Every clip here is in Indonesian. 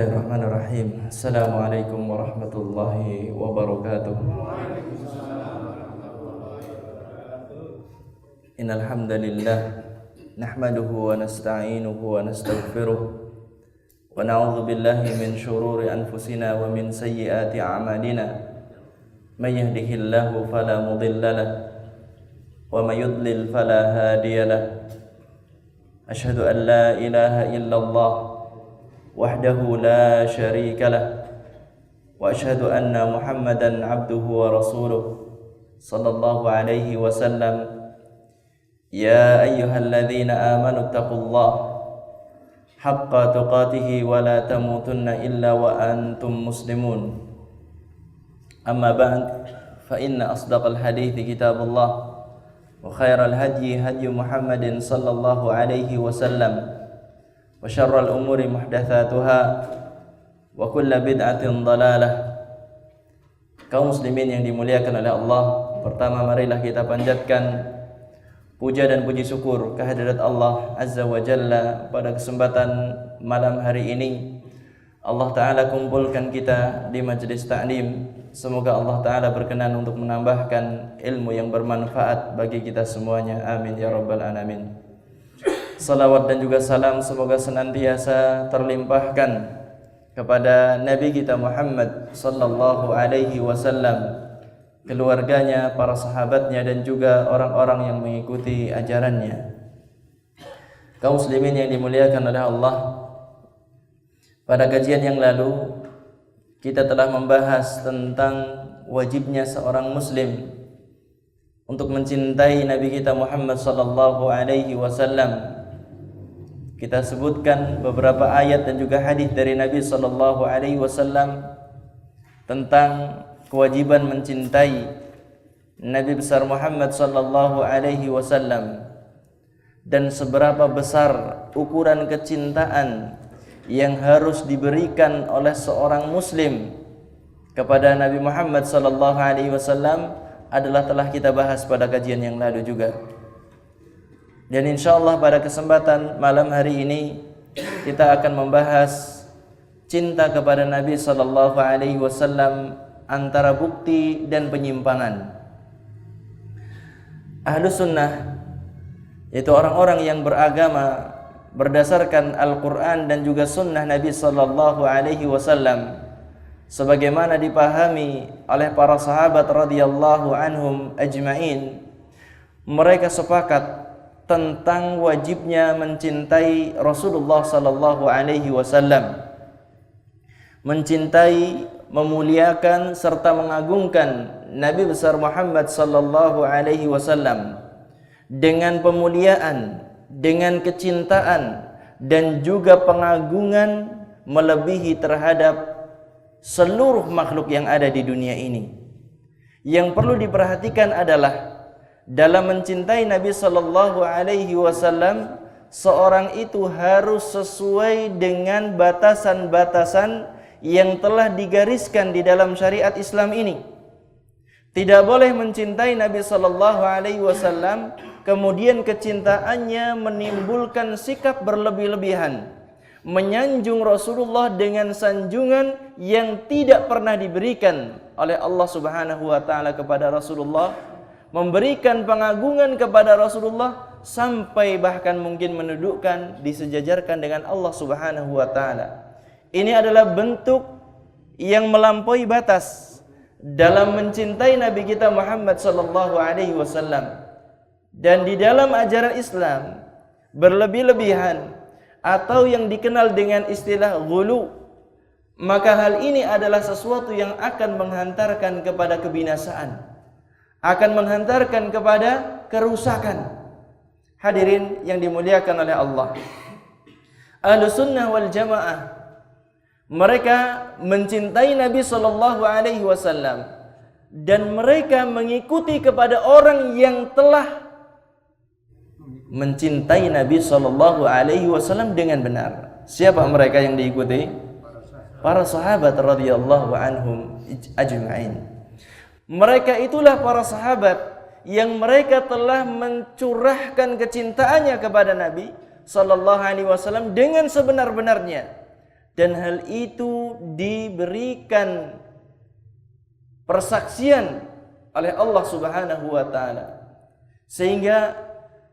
Bismillahirrahmanirrahim. Assalamualaikum warahmatullahi wabarakatuh. Innal hamdalillah nahmaduhu wa nasta'inuhu wa nastaghfiruh wa na'udzu billahi min shururi anfusina wa min sayyiati a'malina. May yahdihillahu fala mudilla lahu wa may yudlil fala hadiya lahu. Asyhadu an la ilaha illallah wahdahu la syarika lah wa asyhadu anna Muhammadan abduhu wa rasuluh sallallahu alaihi wasallam. Ya ayyuhalladzina amanu taqullaha haqqa tuqatih wa la tamutunna illa wa antum muslimun. Amma ba'd, fa inna asdaqal hadithi kitabullah wa khairal hadyi hadyu Muhammadin sallallahu alaihi wasallam wa syarrul umuri muhdatsatuha wa kullu bid'atin dhalalah. Kaum muslimin yang dimuliakan oleh Allah, pertama marilah kita panjatkan puja dan puji syukur kehadirat Allah Azza wa Jalla pada kesempatan malam hari ini. Allah Ta'ala kumpulkan kita di majlis ta'lim. Semoga Allah Ta'ala berkenan untuk menambahkan ilmu yang bermanfaat bagi kita semuanya. Amin ya rabbal alamin. Salawat dan juga salam semoga senantiasa terlimpahkan kepada Nabi kita Muhammad sallallahu alaihi wasallam, keluarganya, para sahabatnya dan juga orang-orang yang mengikuti ajarannya. Kaum muslimin yang dimuliakan oleh Allah, pada kajian yang lalu kita telah membahas tentang wajibnya seorang muslim untuk mencintai Nabi kita Muhammad sallallahu alaihi wasallam. Kita sebutkan beberapa ayat dan juga hadis dari Nabi sallallahu alaihi wasallam tentang kewajiban mencintai Nabi besar Muhammad sallallahu alaihi wasallam dan seberapa besar ukuran kecintaan yang harus diberikan oleh seorang muslim kepada Nabi Muhammad sallallahu alaihi wasallam adalah telah kita bahas pada kajian yang lalu juga. Dan insyaallah pada kesempatan malam hari ini kita akan membahas cinta kepada Nabi sallallahu alaihi wasallam antara bukti dan penyimpangan. Ahlus sunnah, yaitu orang-orang yang beragama berdasarkan Al-Qur'an dan juga sunnah Nabi sallallahu alaihi wasallam sebagaimana dipahami oleh para sahabat radhiyallahu anhum ajma'in, mereka sepakat tentang wajibnya mencintai Rasulullah sallallahu alaihi wasallam, mencintai, memuliakan serta mengagungkan Nabi besar Muhammad sallallahu alaihi wasallam dengan pemuliaan, dengan kecintaan dan juga pengagungan melebihi terhadap seluruh makhluk yang ada di dunia ini. Yang perlu diperhatikan adalah dalam mencintai Nabi sallallahu alaihi wasallam, seorang itu harus sesuai dengan batasan-batasan yang telah digariskan di dalam syariat Islam ini. Tidak boleh mencintai Nabi sallallahu alaihi wasallam kemudian kecintaannya menimbulkan sikap berlebih-lebihan, menyanjung Rasulullah dengan sanjungan yang tidak pernah diberikan oleh Allah Subhanahu wa taala kepada Rasulullah, memberikan pengagungan kepada Rasulullah sampai bahkan mungkin menundukkan, disejajarkan dengan Allah Subhanahu wa taala. Ini adalah bentuk yang melampaui batas dalam mencintai Nabi kita Muhammad sallallahu alaihi wasallam. Dan di dalam ajaran Islam, berlebih-lebihan atau yang dikenal dengan istilah ghulu, maka hal ini adalah sesuatu yang akan menghantarkan kepada kebinasaan, akan menghantarkan kepada kerusakan. Hadirin yang dimuliakan oleh Allah, Ahlus Sunnah wal Jamaah, mereka mencintai Nabi sallallahu alaihi wasallam dan mereka mengikuti kepada orang yang telah mencintai Nabi sallallahu alaihi wasallam dengan benar. Siapa mereka yang diikuti? Para sahabat radhiyallahu anhum ajma'in. Mereka itulah para sahabat yang mereka telah mencurahkan kecintaannya kepada Nabi sallallahu alaihi wasallam dengan sebenar-benarnya, dan hal itu diberikan persaksian oleh Allah Subhanahu wa taala. Sehingga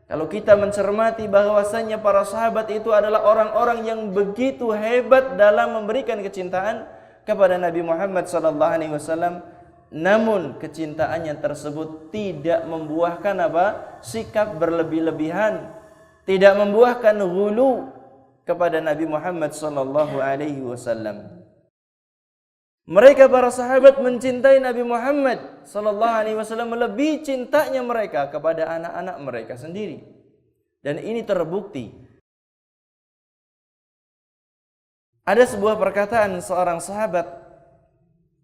kalau kita mencermati bahwasanya para sahabat itu adalah orang-orang yang begitu hebat dalam memberikan kecintaan kepada Nabi Muhammad sallallahu alaihi wasallam, namun kecintaannya tersebut tidak membuahkan sikap berlebih-lebihan, tidak membuahkan ghulu kepada Nabi Muhammad sallallahu alaihi wasallam. Mereka para sahabat mencintai Nabi Muhammad sallallahu alaihi wasallam melebihi cintanya mereka kepada anak-anak mereka sendiri. Dan ini terbukti. Ada sebuah perkataan seorang sahabat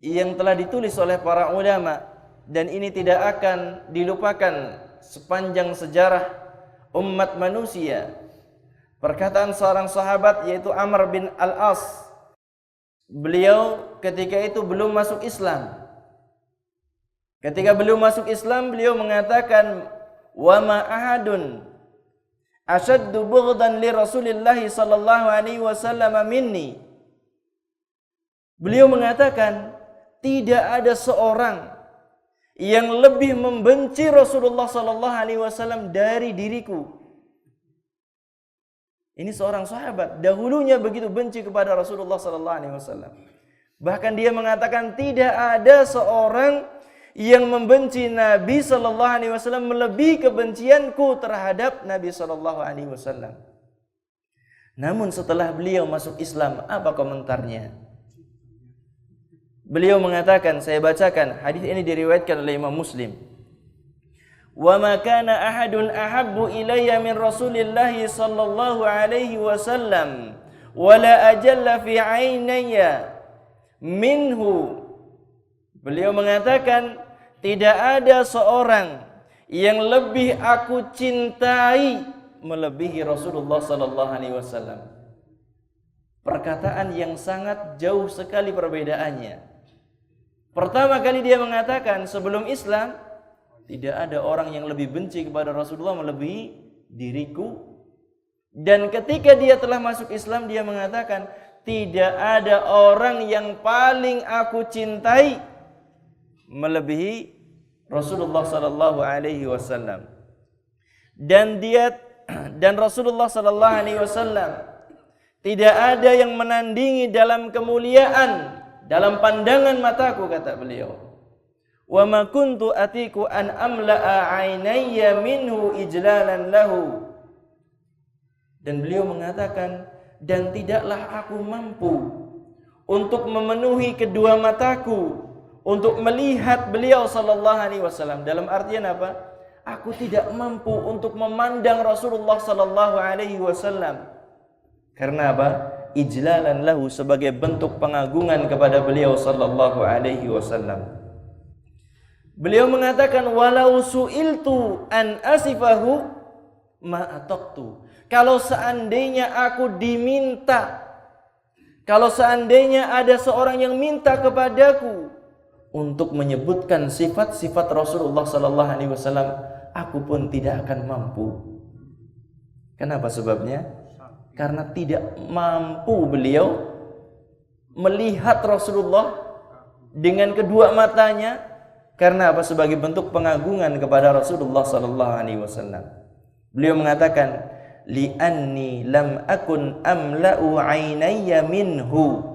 yang telah ditulis oleh para ulama dan ini tidak akan dilupakan sepanjang sejarah umat manusia. Perkataan seorang sahabat yaitu Amr bin Al-As. Beliau ketika itu belum masuk Islam. Ketika belum masuk Islam, beliau mengatakan, "Wa ma ahadun ashaddu bughdan li Rasulillah sallallahu alaihi wasallam minni." Beliau mengatakan, tidak ada seorang yang lebih membenci Rasulullah sallallahu alaihi wasallam dari diriku. Ini seorang sahabat dahulunya begitu benci kepada Rasulullah sallallahu alaihi wasallam. Bahkan dia mengatakan tidak ada seorang yang membenci Nabi sallallahu alaihi wasallam melebihi kebencianku terhadap Nabi sallallahu alaihi wasallam. Namun setelah beliau masuk Islam, apa komentarnya? Beliau mengatakan, saya bacakan, hadis ini diriwayatkan oleh Imam Muslim. Wa ma kana ahadun ahabbu ilayya min Rasulillah sallallahu alaihi wasallam wa la ajalla fi ainayya minhu. Beliau mengatakan tidak ada seorang yang lebih aku cintai melebihi Rasulullah sallallahu alaihi wasallam. Perkataan yang sangat jauh sekali perbedaannya. Pertama kali dia mengatakan sebelum Islam tidak ada orang yang lebih benci kepada Rasulullah melebihi diriku. Dan ketika dia telah masuk Islam, dia mengatakan tidak ada orang yang paling aku cintai melebihi Rasulullah sallallahu alaihi wasallam. Dan Rasulullah sallallahu alaihi wasallam tidak ada yang menandingi dalam kemuliaan dalam pandangan mataku, kata beliau. Wa ma kuntu atiku an amla'a ainayya minhu ijlalan lahu. Dan beliau mengatakan, dan tidaklah aku mampu untuk memenuhi kedua mataku untuk melihat beliau sallallahu alaihi wasallam. Dalam artian apa? Aku tidak mampu untuk memandang Rasulullah sallallahu alaihi wasallam. Karena apa? Ijlalan lahu, sebagai bentuk pengagungan kepada beliau sallallahu alaihi wasallam. Beliau mengatakan walau su'iltu an asifahu ma ataqtu. Kalau seandainya aku diminta, kalau seandainya ada seorang yang minta kepadaku untuk menyebutkan sifat-sifat Rasulullah sallallahu alaihi wasallam, aku pun tidak akan mampu. Kenapa sebabnya? Karena tidak mampu beliau melihat Rasulullah dengan kedua matanya. Karena apa? Sebagai bentuk pengagungan kepada Rasulullah sallallahu alaihi wasallam. Beliau mengatakan, li'anni lam akun amla'u ainayya minhu.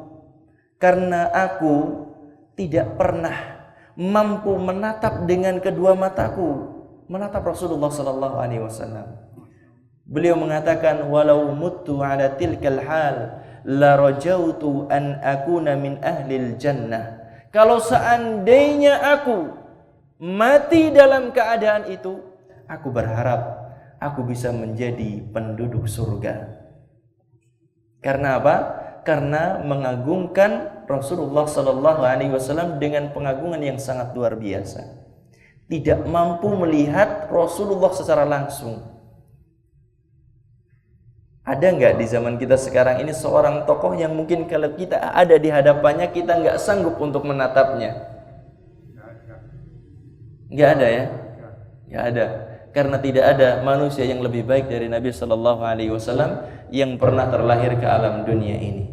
Karena aku tidak pernah mampu menatap dengan kedua mataku, menatap Rasulullah sallallahu alaihi wasallam. Beliau mengatakan, walau muttu ala tilkal hal la rajautu an akuna min ahlil jannah. Kalau seandainya aku mati dalam keadaan itu, aku berharap aku bisa menjadi penduduk surga. Karena apa? Karena mengagungkan Rasulullah sallallahu alaihi wasallam dengan pengagungan yang sangat luar biasa. Tidak mampu melihat Rasulullah secara langsung. Ada nggak di zaman kita sekarang ini seorang tokoh yang mungkin kalau kita ada di hadapannya kita nggak sanggup untuk menatapnya? Nggak ada ya? Nggak ada. Karena tidak ada manusia yang lebih baik dari Nabi Sallallahu Alaihi Wasallam yang pernah terlahir ke alam dunia ini.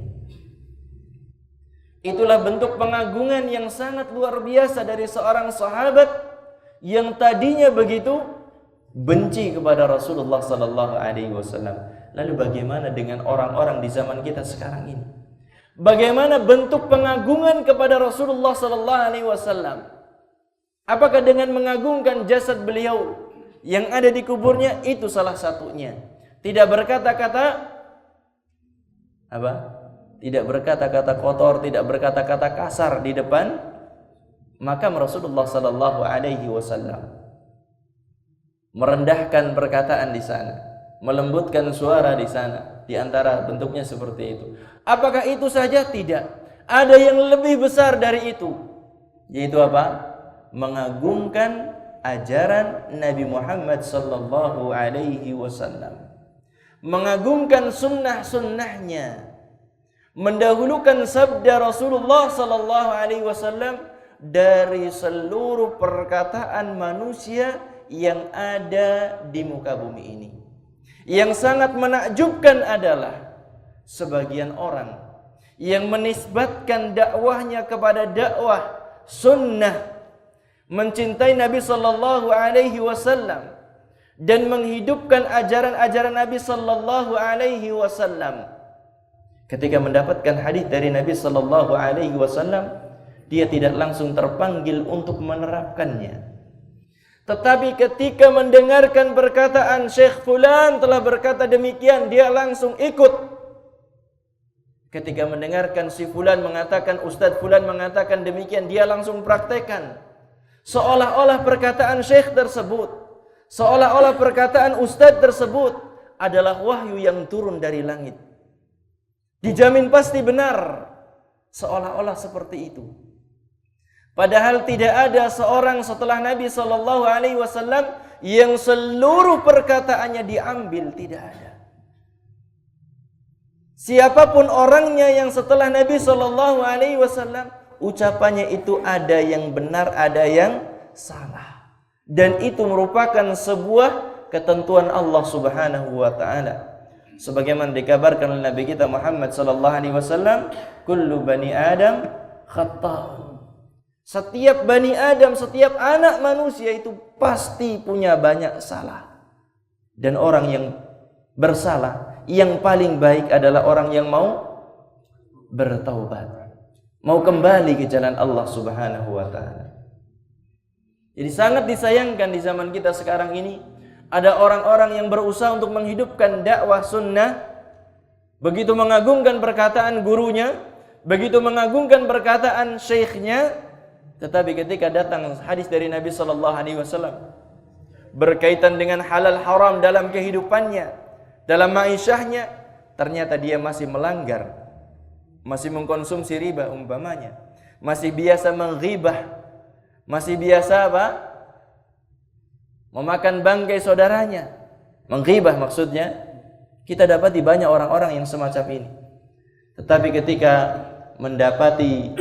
Itulah bentuk pengagungan yang sangat luar biasa dari seorang sahabat yang tadinya begitu benci kepada Rasulullah sallallahu alaihi wasallam. Lalu bagaimana dengan orang-orang di zaman kita sekarang ini? Bagaimana bentuk pengagungan kepada Rasulullah sallallahu alaihi wasallam? Apakah dengan mengagungkan jasad beliau yang ada di kuburnya? Itu salah satunya. Tidak berkata-kata apa? Tidak berkata-kata kotor, tidak berkata-kata kasar di depan makam Rasulullah sallallahu alaihi wasallam. Merendahkan perkataan di sana, melembutkan suara di sana. Di antara bentuknya seperti itu. Apakah itu saja? Tidak. Ada yang lebih besar dari itu. Yaitu apa? Mengagungkan ajaran Nabi Muhammad sallallahu alaihi wasallam. Mengagungkan sunnah-sunnahnya. Mendahulukan sabda Rasulullah sallallahu alaihi wasallam dari seluruh perkataan manusia yang ada di muka bumi ini. Yang sangat menakjubkan adalah sebagian orang yang menisbatkan dakwahnya kepada dakwah sunnah, mencintai Nabi sallallahu alaihi wasallam dan menghidupkan ajaran-ajaran Nabi sallallahu alaihi wasallam. Ketika mendapatkan hadis dari Nabi sallallahu alaihi wasallam, dia tidak langsung terpanggil untuk menerapkannya. Tetapi ketika mendengarkan perkataan Syekh Fulan telah berkata demikian, dia langsung ikut. Ketika mendengarkan si Fulan mengatakan, Ustadz Fulan mengatakan demikian, dia langsung praktekkan. Seolah-olah perkataan Syekh tersebut, seolah-olah perkataan Ustadz tersebut adalah wahyu yang turun dari langit. Dijamin pasti benar. Seolah-olah seperti itu. Padahal tidak ada seorang setelah Nabi sallallahu alaihi wasallam yang seluruh perkataannya diambil, tidak ada. Siapapun orangnya yang setelah Nabi sallallahu alaihi wasallam, ucapannya itu ada yang benar, ada yang salah. Dan itu merupakan sebuah ketentuan Allah Subhanahu wa taala. Sebagaimana dikabarkan oleh Nabi kita Muhammad sallallahu alaihi wasallam, kullu bani Adam khata'un. Setiap bani Adam, setiap anak manusia itu pasti punya banyak salah. Dan orang yang bersalah, yang paling baik adalah orang yang mau bertaubat, mau kembali ke jalan Allah Subhanahu wa taala. Jadi sangat disayangkan di zaman kita sekarang ini ada orang-orang yang berusaha untuk menghidupkan dakwah sunnah, begitu mengagungkan perkataan gurunya, begitu mengagungkan perkataan syekhnya, tetapi ketika datang hadis dari Nabi sallallahu alaihi wasallam berkaitan dengan halal haram dalam kehidupannya, dalam ma'isyahnya, ternyata dia masih melanggar, masih mengkonsumsi riba umpamanya, masih biasa menghibah, masih biasa apa? Memakan bangkai saudaranya, menghibah maksudnya. Kita dapati banyak orang-orang yang semacam ini. Tetapi ketika mendapati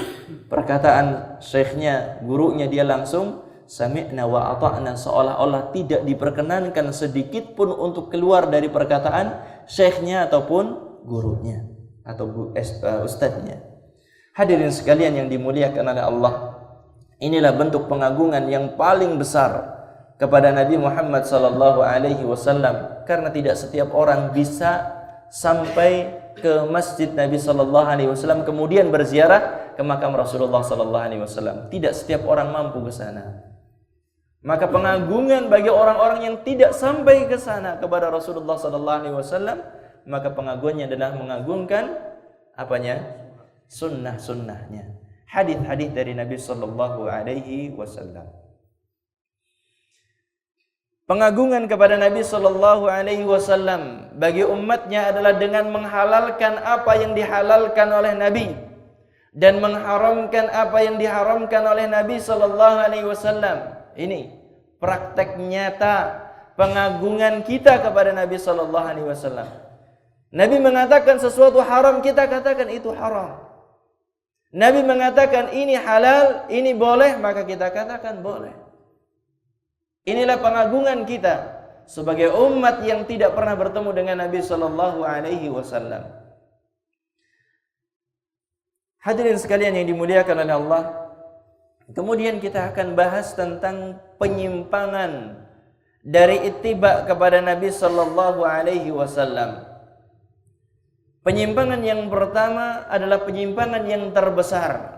perkataan syekhnya, gurunya, dia langsung sami'na wa ata'na, seolah-olah tidak diperkenankan sedikit pun untuk keluar dari perkataan syekhnya ataupun gurunya atau ustadznya. Hadirin sekalian yang dimuliakan oleh Allah, inilah bentuk pengagungan yang paling besar kepada Nabi Muhammad sallallahu alaihi wasallam, karena tidak setiap orang bisa sampai ke masjid Nabi sallallahu alaihi wasallam kemudian berziarah ke makam Rasulullah sallallahu alaihi wasallam. Tidak setiap orang mampu ke sana. Maka pengagungan bagi orang-orang yang tidak sampai ke sana kepada Rasulullah sallallahu alaihi wasallam, maka pengagungannya adalah mengagungkan apanya? Sunnah-sunnahnya. Hadis-hadis dari Nabi sallallahu alaihi wasallam. Pengagungan kepada Nabi sallallahu alaihi wasallam bagi umatnya adalah dengan menghalalkan apa yang dihalalkan oleh Nabi dan mengharamkan apa yang diharamkan oleh Nabi sallallahu alaihi wasallam. Ini praktek nyata pengagungan kita kepada Nabi sallallahu alaihi wasallam. Nabi mengatakan sesuatu haram, kita katakan itu haram. Nabi mengatakan ini halal, ini boleh, maka kita katakan boleh. Inilah pengagungan kita sebagai umat yang tidak pernah bertemu dengan Nabi sallallahu alaihi wasallam. Hadirin sekalian yang dimuliakan oleh Allah, kemudian kita akan bahas tentang penyimpangan dari ittiba kepada Nabi sallallahu alaihi wasallam. Penyimpangan yang pertama adalah penyimpangan yang terbesar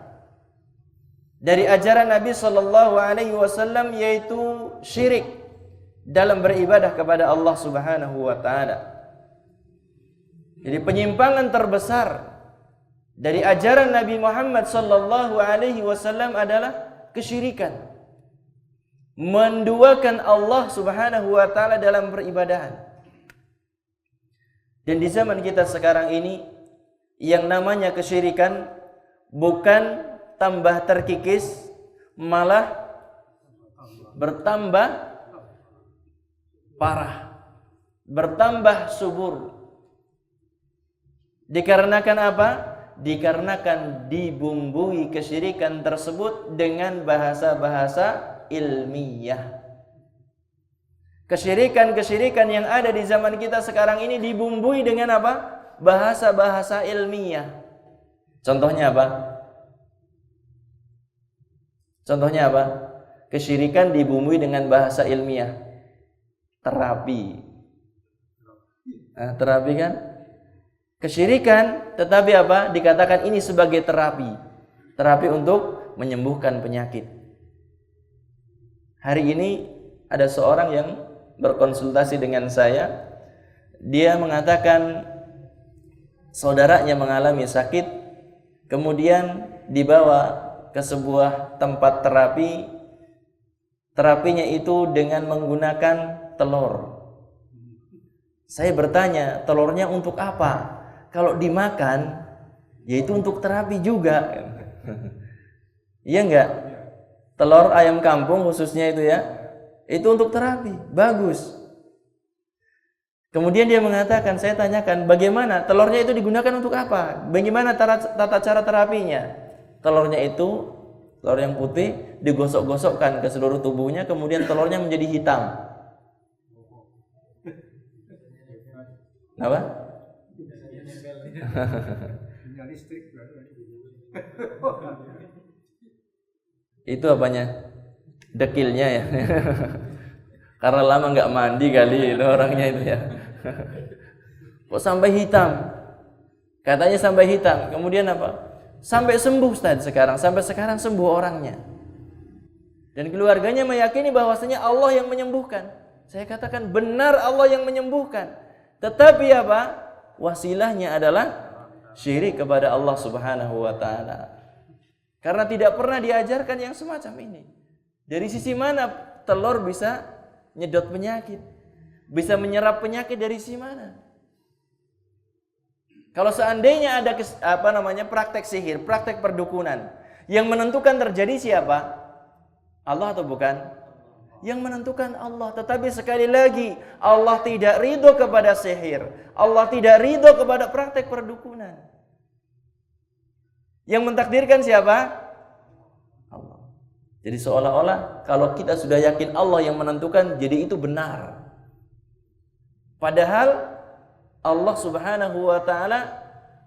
dari ajaran Nabi sallallahu alaihi wasallam, yaitu syirik dalam beribadah kepada Allah Subhanahu wa taala. Jadi penyimpangan terbesar dari ajaran Nabi Muhammad sallallahu alaihi wasallam adalah kesyirikan. Menduakan Allah Subhanahu wa taala dalam peribadahan. Dan di zaman kita sekarang ini, yang namanya kesyirikan bukan tambah terkikis, malah bertambah parah, bertambah subur. Dikarenakan apa? Dikarenakan dibumbui kesyirikan tersebut dengan bahasa-bahasa ilmiah. Kesyirikan-kesyirikan yang ada di zaman kita sekarang ini dibumbui dengan apa? Bahasa-bahasa ilmiah. Contohnya apa? Contohnya apa? Kesyirikan dibumbui dengan bahasa ilmiah. Terapi. Nah, terapi kan? Kesyirikan, tetapi apa? Dikatakan ini sebagai terapi. Terapi untuk menyembuhkan penyakit. Hari ini ada seorang yang berkonsultasi dengan saya. Dia mengatakan saudaranya mengalami sakit, kemudian dibawa ke sebuah tempat terapi. Terapinya itu dengan menggunakan telur. Saya bertanya, telurnya untuk apa? Kalau dimakan, yaitu untuk terapi juga. Iya enggak? Telur ayam kampung khususnya itu ya, itu untuk terapi, bagus. Kemudian dia mengatakan, saya tanyakan, bagaimana telurnya itu digunakan untuk apa? Bagaimana tata cara terapinya? Telurnya itu, telur yang putih, digosok-gosokkan ke seluruh tubuhnya, kemudian telurnya menjadi hitam. Apa? Itu apanya? Dekilnya ya. Karena lama nggak mandi kali itu orangnya itu ya. Kok sampai hitam? Katanya sampai hitam. Kemudian apa? Sampai sembuh Ustaz sekarang. Sampai sekarang sembuh orangnya. Dan keluarganya meyakini bahwasanya Allah yang menyembuhkan. Saya katakan benar Allah yang menyembuhkan. Tetapi apa? Wasilahnya adalah syirik kepada Allah Subhanahu wa taala. Karena tidak pernah diajarkan yang semacam ini. Dari sisi mana telur bisa nyedot penyakit? Bisa menyerap penyakit dari sisi mana? Kalau seandainya ada praktek sihir, praktek perdukunan, yang menentukan terjadi siapa? Allah atau bukan? Yang menentukan Allah. Tetapi sekali lagi, Allah tidak ridho kepada sihir. Allah tidak ridho kepada praktek perdukunan. Yang mentakdirkan siapa? Allah. Jadi seolah-olah kalau kita sudah yakin Allah yang menentukan, jadi itu benar. Padahal Allah Subhanahu wa taala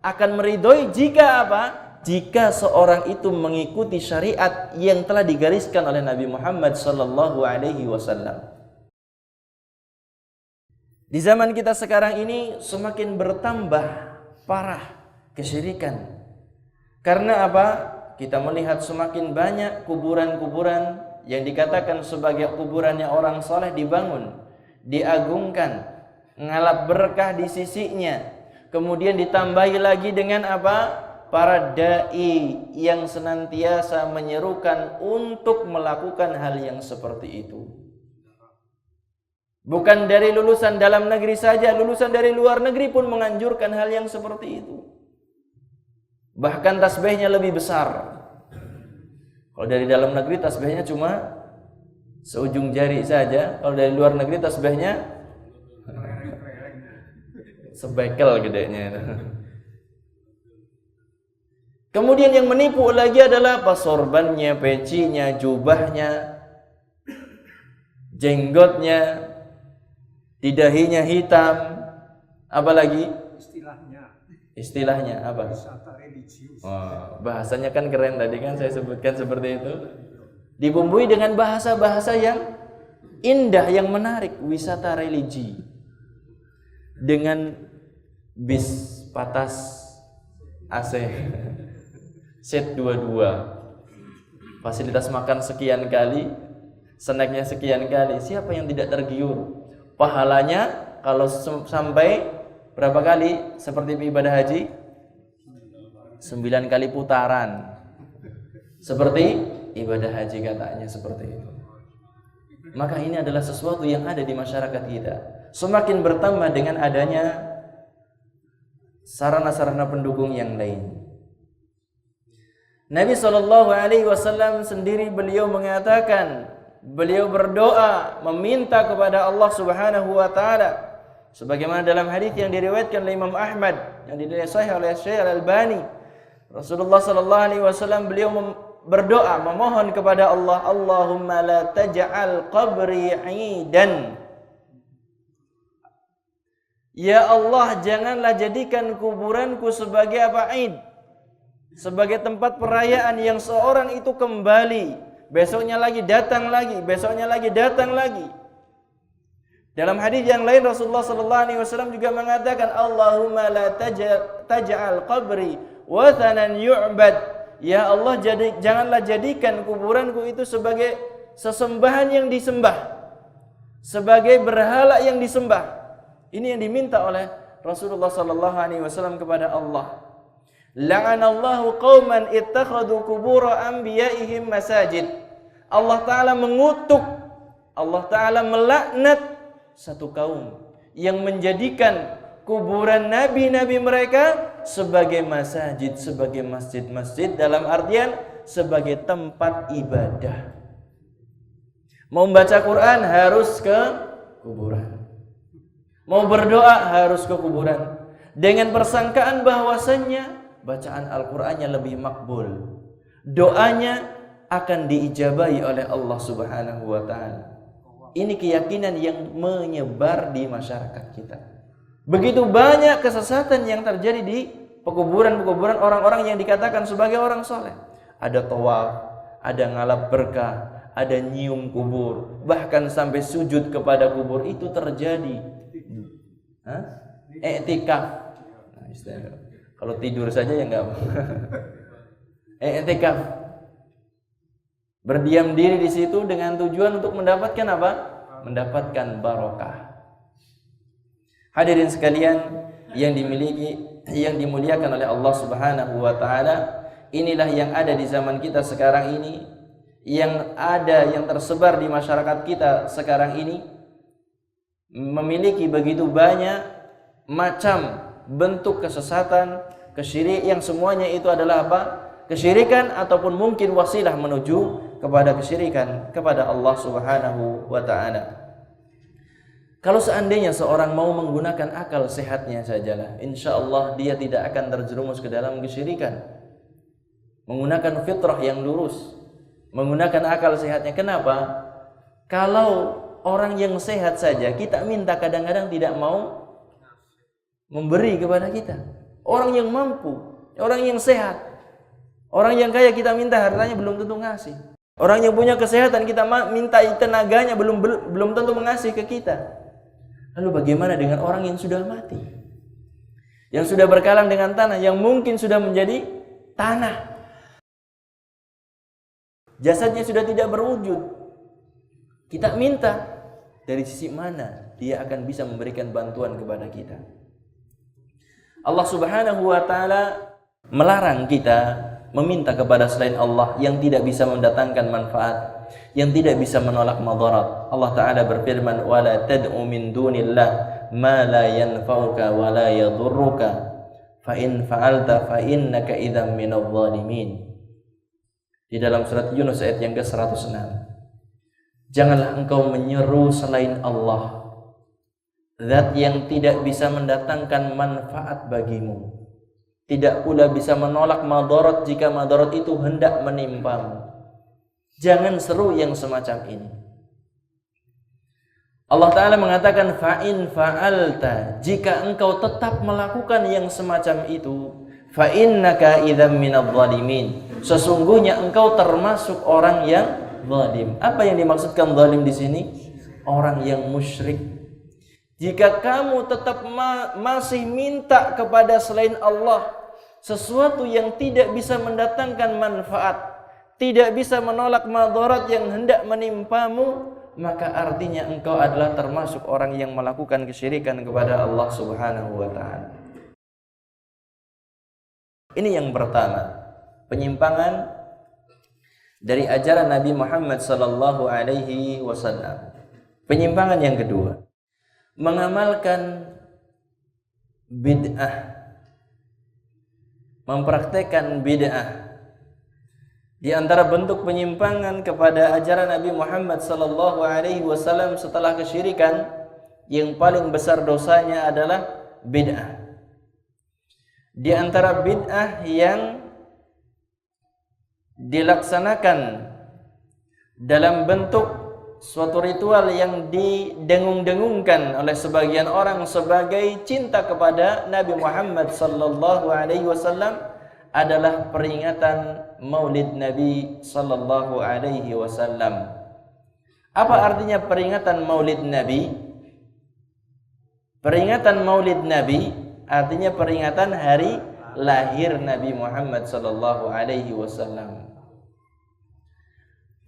akan meridhoi jika apa? Jika seorang itu mengikuti syariat yang telah digariskan oleh Nabi Muhammad sallallahu alaihi wasallam. Di zaman kita sekarang ini semakin bertambah parah kesyirikan. Karena apa? Kita melihat semakin banyak kuburan-kuburan yang dikatakan sebagai kuburannya orang saleh dibangun, diagungkan, ngalap berkah di sisinya. Kemudian ditambahi lagi dengan apa? Para dai yang senantiasa menyerukan untuk melakukan hal yang seperti itu. Bukan dari lulusan dalam negeri saja, lulusan dari luar negeri pun menganjurkan hal yang seperti itu. Bahkan tasbihnya lebih besar. Kalau dari dalam negeri tasbihnya cuma seujung jari saja. Kalau dari luar negeri tasbihnya sebekel gedenya. Kemudian yang menipu lagi adalah sorbannya, pecinya, jubahnya, jenggotnya, di dahinya hitam, apalagi Istilahnya apa? Wisata religius. Oh, bahasanya kan keren tadi kan saya sebutkan seperti itu. Dibumbui dengan bahasa-bahasa yang indah, yang menarik, wisata religi. Dengan bis patas AC set 22, fasilitas makan sekian kali, snacknya sekian kali. Siapa yang tidak tergiur? Pahalanya kalau sampai berapa kali seperti ibadah haji? 9 kali putaran. Seperti ibadah haji katanya seperti itu. Maka ini adalah sesuatu yang ada di masyarakat kita. Semakin bertambah dengan adanya sarana-sarana pendukung yang lain. Nabi SAW sendiri beliau mengatakan, beliau berdoa meminta kepada Allah Subhanahu wa taala sebagaimana dalam hadis yang diriwayatkan oleh Imam Ahmad yang dinilai sahih oleh Syekh Al-Albani. Rasulullah SAW beliau berdoa memohon kepada Allah, Allahumma la taj'al qabri 'idan. Ya Allah, janganlah jadikan kuburanku sebagai apa? Id. Sebagai tempat perayaan yang seorang itu kembali, besoknya lagi datang lagi, besoknya lagi datang lagi. Dalam hadis yang lain Rasulullah SAW juga mengatakan, Allahumma la taj'al qabri wathanan yu'bad. Ya Allah, janganlah jadikan kuburanku itu sebagai sesembahan yang disembah, sebagai berhala yang disembah. Ini yang diminta oleh Rasulullah SAW kepada Allah. La'anallahu qauman ittakhadhu qubur anbiya'ihim masajid. Allah Ta'ala mengutuk, Allah Ta'ala melaknat satu kaum yang menjadikan kuburan nabi-nabi mereka sebagai masjid, sebagai masjid-masjid, dalam artian sebagai tempat ibadah. Mau membaca Quran harus ke kuburan, mau berdoa harus ke kuburan, dengan persangkaan bahwasannya bacaan Al-Qur'annya lebih makbul, doanya akan diijabahi oleh Allah Subhanahu wa taala. Ini keyakinan yang menyebar di masyarakat kita. Begitu banyak kesesatan yang terjadi di pekuburan-pekuburan orang-orang yang dikatakan sebagai orang soleh. Ada tawaf, ada ngalap berkah, ada nyium kubur, bahkan sampai sujud kepada kubur itu terjadi. I'tikaf. Nah, kalau tidur saja ya enggak. I'tikaf. Berdiam diri di situ dengan tujuan untuk mendapatkan apa? Mendapatkan barokah. Hadirin sekalian yang dimuliakan oleh Allah Subhanahu wa taala, inilah yang ada di zaman kita sekarang ini, yang tersebar di masyarakat kita sekarang ini, memiliki begitu banyak macam bentuk kesesatan, kesyirik, yang semuanya itu adalah apa? Kesyirikan ataupun mungkin wasilah menuju kepada kesyirikan kepada Allah Subhanahu wa taala. Kalau seandainya seorang mau menggunakan akal sehatnya sajalah, insya Allah dia tidak akan terjerumus ke dalam kesyirikan. Menggunakan fitrah yang lurus, menggunakan akal sehatnya. Kenapa? Kalau orang yang sehat saja kita minta kadang-kadang tidak mau memberi kepada kita. Orang yang mampu, orang yang sehat, orang yang kaya kita minta hartanya belum tentu ngasih. Orang yang punya kesehatan kita minta tenaganya belum tentu mengasih ke kita. Lalu bagaimana dengan orang yang sudah mati? Yang sudah berkalang dengan tanah, yang mungkin sudah menjadi tanah. Jasadnya sudah tidak berwujud. Kita minta, dari sisi mana dia akan bisa memberikan bantuan kepada kita? Allah Subhanahu wa taala melarang kita meminta kepada selain Allah yang tidak bisa mendatangkan manfaat, yang tidak bisa menolak madarat. Allah Ta'ala berfirman, وَلَا تَدْعُ مِن دُونِ اللَّهِ مَا لَا يَنْفَعُكَ وَلَا يَضُرُّكَ فَإِنْ فَعَلْتَ فَإِنَّكَ إِذًا مِنَ الظَّالِمِينَ. Di dalam surat Yunus ayat yang ke-106. Janganlah engkau menyeru selain Allah, zat yang tidak bisa mendatangkan manfaat bagimu, tidak pula bisa menolak madarat jika madarat itu hendak menimpamu. Jangan seru yang semacam ini. Allah Ta'ala mengatakan fa'in fa'alta, jika engkau tetap melakukan yang semacam itu, fa'innaka idzam minadh dhalimin, sesungguhnya engkau termasuk orang yang zalim. Apa yang dimaksudkan zalim di sini? Orang yang musyrik. Jika kamu tetap masih minta kepada selain Allah sesuatu yang tidak bisa mendatangkan manfaat, tidak bisa menolak madarat yang hendak menimpamu, maka artinya engkau adalah termasuk orang yang melakukan kesyirikan kepada Allah Subhanahu wa ta'ala. Ini yang pertama, penyimpangan dari ajaran Nabi Muhammad sallallahu alaihi wasallam. Penyimpangan yang kedua, mengamalkan bid'ah, mempraktekkan bid'ah. Di antara bentuk penyimpangan kepada ajaran Nabi Muhammad sallallahu alaihi wasallam setelah kesyirikan, yang paling besar dosanya adalah bid'ah. Di antara bid'ah yang dilaksanakan dalam bentuk suatu ritual yang didengung-dengungkan oleh sebagian orang sebagai cinta kepada Nabi Muhammad sallallahu alaihi wasallam adalah peringatan Maulid Nabi sallallahu alaihi wasallam. Apa artinya peringatan Maulid Nabi? Peringatan Maulid Nabi artinya peringatan hari lahir Nabi Muhammad sallallahu alaihi wasallam.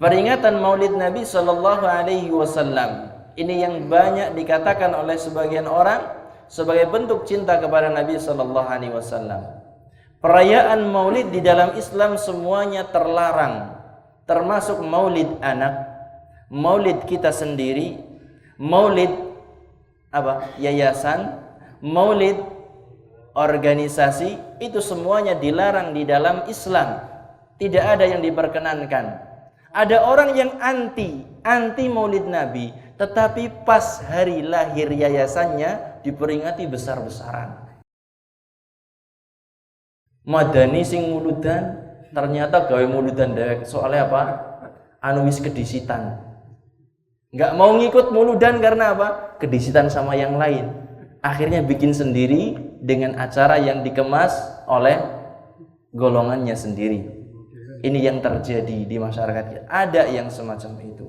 Peringatan Maulid Nabi sallallahu alaihi wasallam ini yang banyak dikatakan oleh sebagian orang sebagai bentuk cinta kepada Nabi sallallahu alaihi wasallam. Perayaan Maulid di dalam Islam semuanya terlarang, termasuk Maulid anak, Maulid kita sendiri, Maulid yayasan, Maulid organisasi, itu semuanya dilarang di dalam Islam. Tidak ada yang diperkenankan. Ada orang yang anti Maulid Nabi, tetapi pas hari lahir yayasannya diperingati besar-besaran. Madani sing muludan, ternyata gawe muludan dewek. Soalnya apa? Anu wis kedisitan. Enggak mau ngikut muludan karena apa? Kedisitan sama yang lain. Akhirnya bikin sendiri dengan acara yang dikemas oleh golongannya sendiri. Ini yang terjadi di masyarakat kita. Ada yang semacam itu.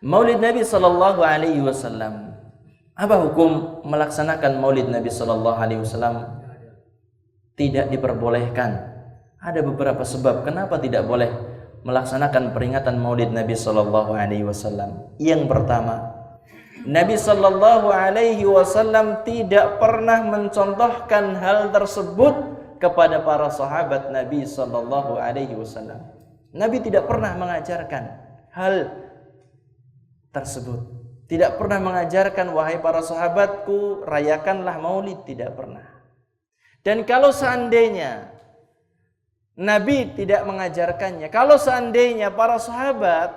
Maulid Nabi sallallahu alaihi wasallam. Apa hukum melaksanakan Maulid Nabi sallallahu alaihi wasallam? Tidak diperbolehkan. Ada beberapa sebab kenapa tidak boleh melaksanakan peringatan Maulid Nabi sallallahu alaihi wasallam. Yang pertama, Nabi sallallahu alaihi wasallam tidak pernah mencontohkan hal tersebut kepada para sahabat Nabi sallallahu alaihi wasallam. Nabi tidak pernah mengajarkan hal tersebut. Tidak pernah mengajarkan, wahai para sahabatku, rayakanlah Maulid, tidak pernah. Dan kalau seandainya Nabi tidak mengajarkannya, kalau seandainya para sahabat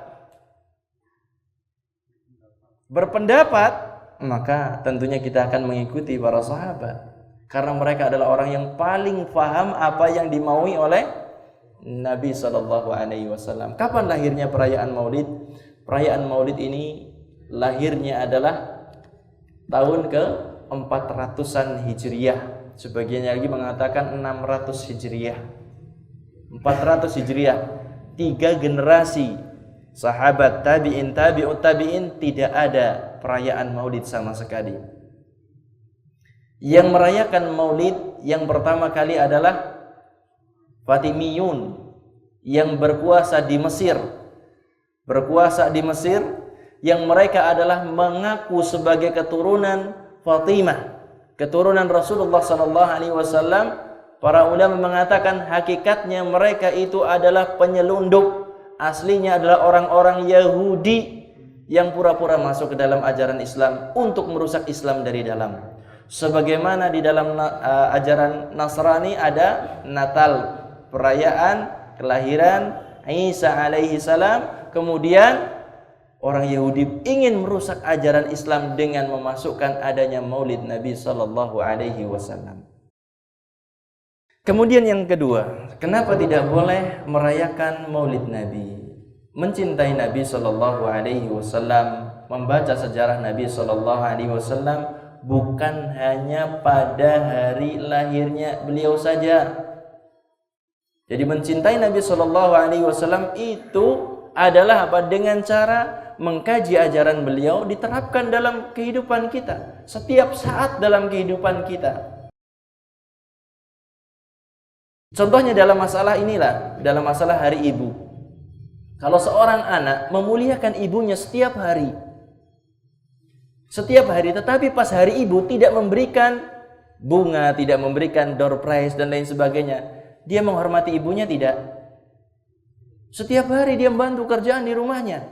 berpendapat, maka tentunya kita akan mengikuti para sahabat, karena mereka adalah orang yang paling paham apa yang dimaui oleh Nabi sallallahu alaihi wasallam. Kapan lahirnya perayaan Maulid? Perayaan Maulid ini lahirnya adalah tahun ke-400-an Hijriyah. Sebagian lagi mengatakan 600 Hijriyah, 400 Hijriyah. 3 generasi sahabat, tabi'in, tabi'ut tabi'in, tidak ada perayaan Maulid sama sekali. Yang merayakan Maulid yang pertama kali adalah Fatimiyun yang berkuasa di Mesir. Berkuasa di Mesir, yang mereka adalah mengaku sebagai keturunan Fatimah, keturunan Rasulullah sallallahu alaihi wasallam. Para ulama mengatakan hakikatnya mereka itu adalah penyelundup, aslinya adalah orang-orang Yahudi yang pura-pura masuk ke dalam ajaran Islam untuk merusak Islam dari dalam. Sebagaimana di dalam ajaran Nasrani ada Natal, perayaan kelahiran Isa alaihi salam. Kemudian orang Yahudi ingin merusak ajaran Islam dengan memasukkan adanya Maulid Nabi sallallahu alaihi wasallam. Kemudian yang kedua, kenapa tidak boleh merayakan Maulid Nabi? mencintai Nabi Sallallahu Alaihi Wasallam, membaca sejarah Nabi Sallallahu Alaihi Wasallam bukan hanya pada hari lahirnya beliau saja. Jadi mencintai Nabi Sallallahu Alaihi Wasallam itu adalah apa? Dengan cara mengkaji ajaran beliau, diterapkan dalam kehidupan kita, setiap saat dalam kehidupan kita. Contohnya dalam masalah inilah, dalam masalah hari ibu. Kalau seorang anak memuliakan ibunya setiap hari, tetapi pas hari ibu tidak memberikan bunga, tidak memberikan door prize dan lain sebagainya, dia menghormati ibunya tidak? Setiap hari dia membantu kerjaan di rumahnya.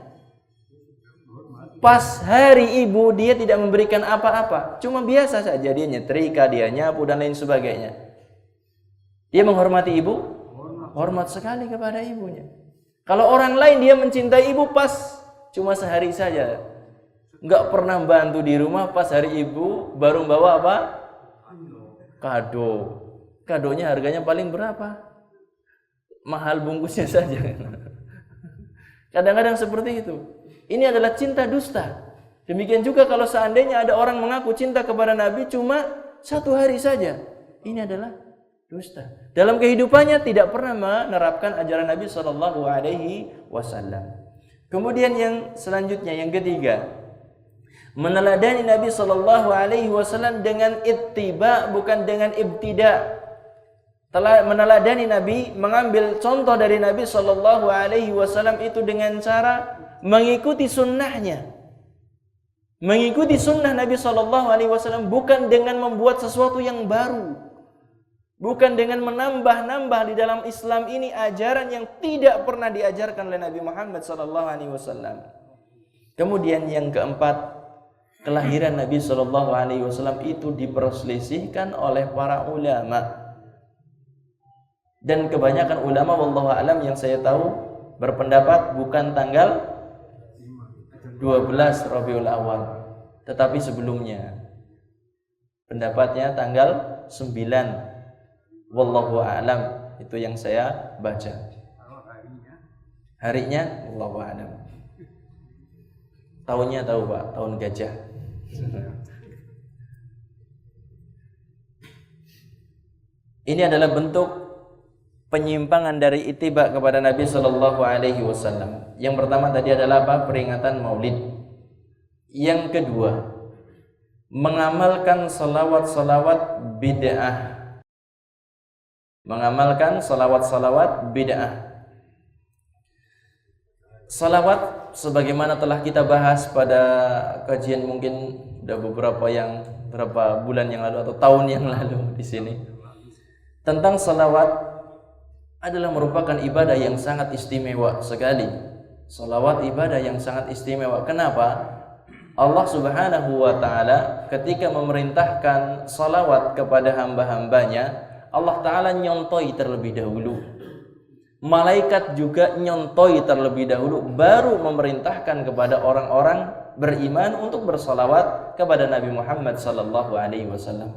Pas hari ibu dia tidak memberikan apa-apa, cuma biasa saja, dia nyetrika, dia nyapu dan lain sebagainya. Dia menghormati ibu? Hormat sekali kepada ibunya. Kalau orang lain dia mencintai ibu pas cuma sehari saja, nggak pernah bantu di rumah, pas hari ibu baru bawa apa? Kado. Kadonya harganya paling berapa? Mahal bungkusnya saja. Kadang-kadang seperti itu. Ini adalah cinta dusta. Demikian juga kalau seandainya ada orang mengaku cinta kepada Nabi cuma satu hari saja, ini adalah dusta. Dalam kehidupannya tidak pernah menerapkan ajaran Nabi Sallallahu Alaihi Wasallam. Kemudian yang selanjutnya, yang ketiga, meneladani Nabi Sallallahu Alaihi Wasallam dengan ittiba, bukan dengan ibtida. Telah meneladani Nabi, mengambil contoh dari Nabi Sallallahu Alaihi Wasallam itu dengan cara mengikuti sunnahnya. Mengikuti sunnah Nabi Sallallahu Alaihi Wasallam bukan dengan membuat sesuatu yang baru, bukan dengan menambah-nambah di dalam Islam ini ajaran yang tidak pernah diajarkan oleh Nabi Muhammad Sallallahu Alaihi Wasallam. Kemudian yang keempat, kelahiran Nabi Sallallahu Alaihi Wasallam itu diperselisihkan oleh para ulama. Dan kebanyakan ulama wallahu alam yang saya tahu berpendapat bukan tanggal 12 Rabiul Awal, tetapi sebelumnya. Pendapatnya tanggal 9. Wallahu a'lam, itu yang saya baca. Harinya wallahu a'lam. Tahunnya tahu Pak, tahun gajah. Ini adalah bentuk penyimpangan dari ittiba kepada Nabi Sallallahu Alaihi Wasallam. Yang pertama tadi adalah apa? Peringatan Maulid. Yang kedua, mengamalkan salawat-salawat bid'ah. Mengamalkan salawat-salawat bid'ah. Salawat sebagaimana telah kita bahas pada kajian mungkin sudah berapa bulan yang lalu atau tahun yang lalu di sini. Tentang salawat adalah merupakan ibadah yang sangat istimewa sekali. Salawat ibadah yang sangat istimewa. Kenapa? Allah Subhanahu wa taala ketika memerintahkan salawat kepada hamba-hambanya, Allah taala nyontoi terlebih dahulu. Malaikat juga nyontoi terlebih dahulu, baru memerintahkan kepada orang-orang beriman untuk bersalawat kepada Nabi Muhammad sallallahu alaihi wasallam.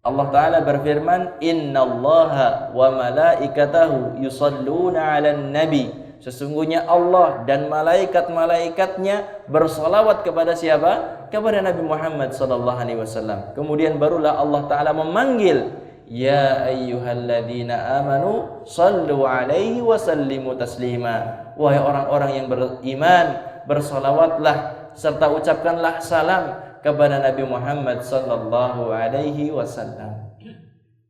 Allah Ta'ala berfirman, Innallaha wa malaikatahu yusalluna 'alan nabi. Sesungguhnya Allah dan malaikat-malaikatnya bersalawat kepada siapa? Kepada Nabi Muhammad sallallahu alaihi wasallam. Kemudian barulah Allah Ta'ala memanggil, Ya ayyuhalladzina amanu sallu alaihi wa sallimu taslima. Wahai orang-orang yang beriman, bersalawatlah serta ucapkanlah salam kepada Nabi Muhammad sallallahu alaihi wasallam.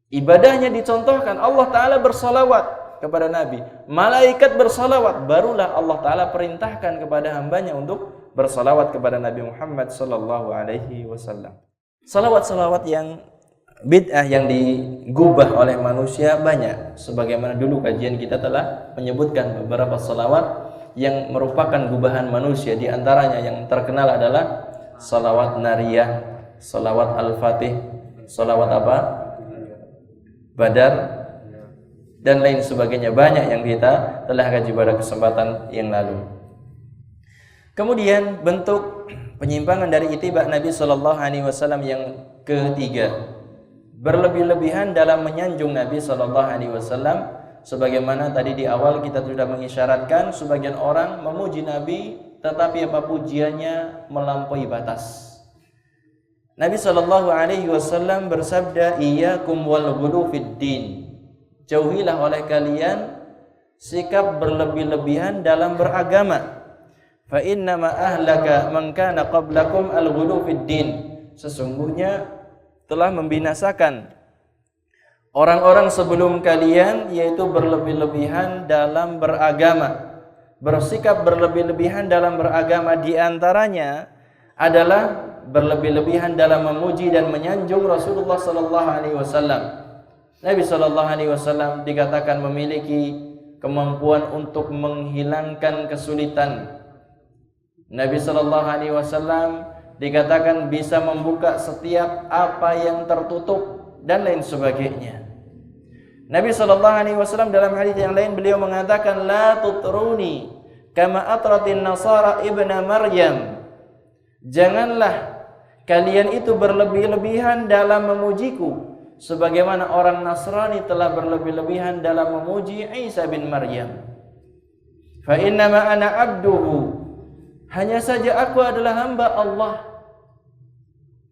Ibadahnya dicontohkan, Allah Ta'ala bersalawat kepada Nabi, malaikat bersalawat, barulah Allah Ta'ala perintahkan kepada hambanya untuk bersalawat kepada Nabi Muhammad sallallahu alaihi wasallam. Salawat-salawat yang bid'ah yang digubah oleh manusia banyak. Sebagaimana dulu kajian kita telah menyebutkan beberapa salawat yang merupakan gubahan manusia. Di antaranya yang terkenal adalah salawat nariyah, salawat al-fatih, salawat apa? Badar dan lain sebagainya. Banyak yang kita telah kaji pada kesempatan yang lalu. Kemudian bentuk penyimpangan dari ittiba Nabi sallallahu alaihi wasallam yang ketiga, berlebih-lebihan dalam menyanjung Nabi sallallahu alaihi wasallam sebagaimana tadi di awal kita sudah mengisyaratkan sebagian orang memuji Nabi tetapi pujiannya melampaui batas. Nabi SAW bersabda, iyyakum wal ghulu fid din. Jauhilah oleh kalian sikap berlebih-lebihan dalam beragama. Fa inna ma ahlaka man kana qablakum al ghulu fid din. Sesungguhnya telah membinasakan orang-orang sebelum kalian, yaitu berlebih-lebihan dalam beragama. Bersikap berlebih-lebihan dalam beragama, di antaranya adalah berlebih-lebihan dalam memuji dan menyanjung Rasulullah sallallahu alaihi wasallam. Nabi sallallahu alaihi wasallam dikatakan memiliki kemampuan untuk menghilangkan kesulitan. Nabi sallallahu alaihi wasallam dikatakan bisa membuka setiap apa yang tertutup dan lain sebagainya. Nabi SAW dalam hadis yang lain beliau mengatakan, la tutruni kama atratin nasara ibna Maryam. Janganlah kalian itu berlebih-lebihan dalam memujiku sebagaimana orang Nasrani telah berlebih-lebihan dalam memuji Isa bin Maryam. Fa innama ana abduhu. Hanya saja aku adalah hamba Allah.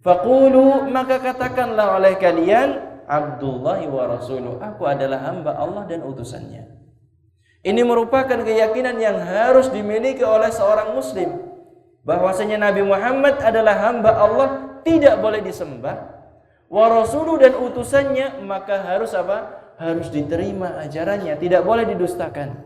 Faqulu, maka katakanlah oleh kalian, Abdullahi wa rasuluh, aku adalah hamba Allah dan utusannya. Ini merupakan keyakinan yang harus dimiliki oleh seorang muslim, bahwasanya Nabi Muhammad adalah hamba Allah, tidak boleh disembah. Wa rasuluh, dan utusannya, maka harus apa? Harus diterima ajarannya, tidak boleh didustakan.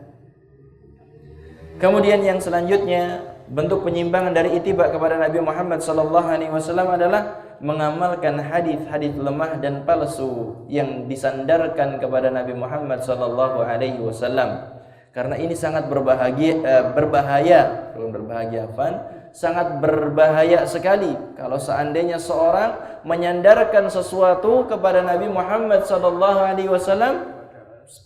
Kemudian yang selanjutnya, bentuk penyimpangan dari ittiba kepada Nabi Muhammad SAW adalah mengamalkan hadis-hadis lemah dan palsu yang disandarkan kepada Nabi Muhammad SAW. Karena ini sangat sangat berbahaya sekali kalau seandainya seorang menyandarkan sesuatu kepada Nabi Muhammad SAW,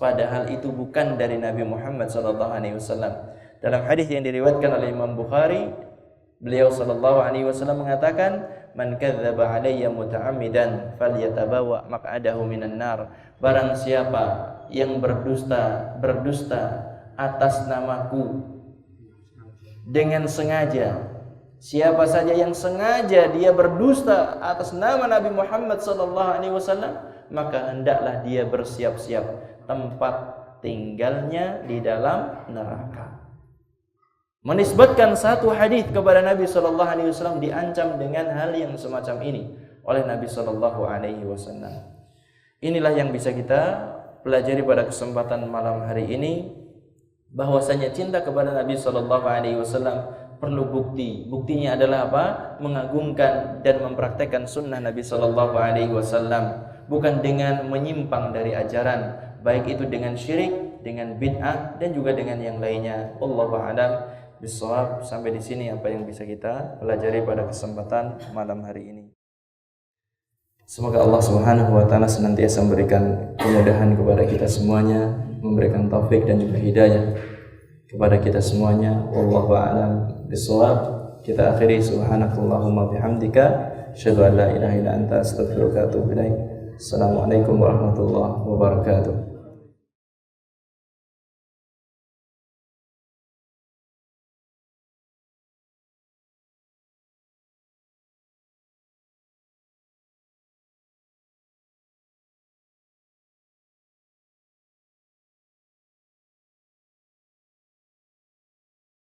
padahal itu bukan dari Nabi Muhammad SAW. Dalam hadis yang diriwayatkan oleh Imam Bukhari, beliau SAW mengatakan, man kadzdzaba alayya muta'ammidan falyatabawa maq'adahu minan nar. Barang siapa yang berdusta atas namaku dengan sengaja, siapa saja yang sengaja dia berdusta atas nama Nabi Muhammad SAW, maka hendaklah dia bersiap-siap tempat tinggalnya di dalam neraka. Menisbatkan satu hadis kepada Nabi SAW diancam dengan hal yang semacam ini oleh Nabi SAW. Inilah yang bisa kita pelajari pada kesempatan malam hari ini, bahwasanya cinta kepada Nabi SAW perlu bukti. Buktinya adalah apa? Mengagungkan dan mempraktekkan sunnah Nabi SAW, bukan dengan menyimpang dari ajaran, baik itu dengan syirik, dengan bid'ah, dan juga dengan yang lainnya. Wallahu a'lam bishawab. Sampai di sini apa yang bisa kita pelajari pada kesempatan malam hari ini. Semoga Allah Subhanahu wa taala senantiasa memberikan kemudahan kepada kita semuanya, memberikan taufik dan juga hidayah kepada kita semuanya. Wallahu a'lam bishawab. Kita akhiri subhanakallahumma bihamdika asyhadu an la ilaha illa anta astaghfiruka wa atubu ilaik. Assalamualaikum warahmatullahi wabarakatuh.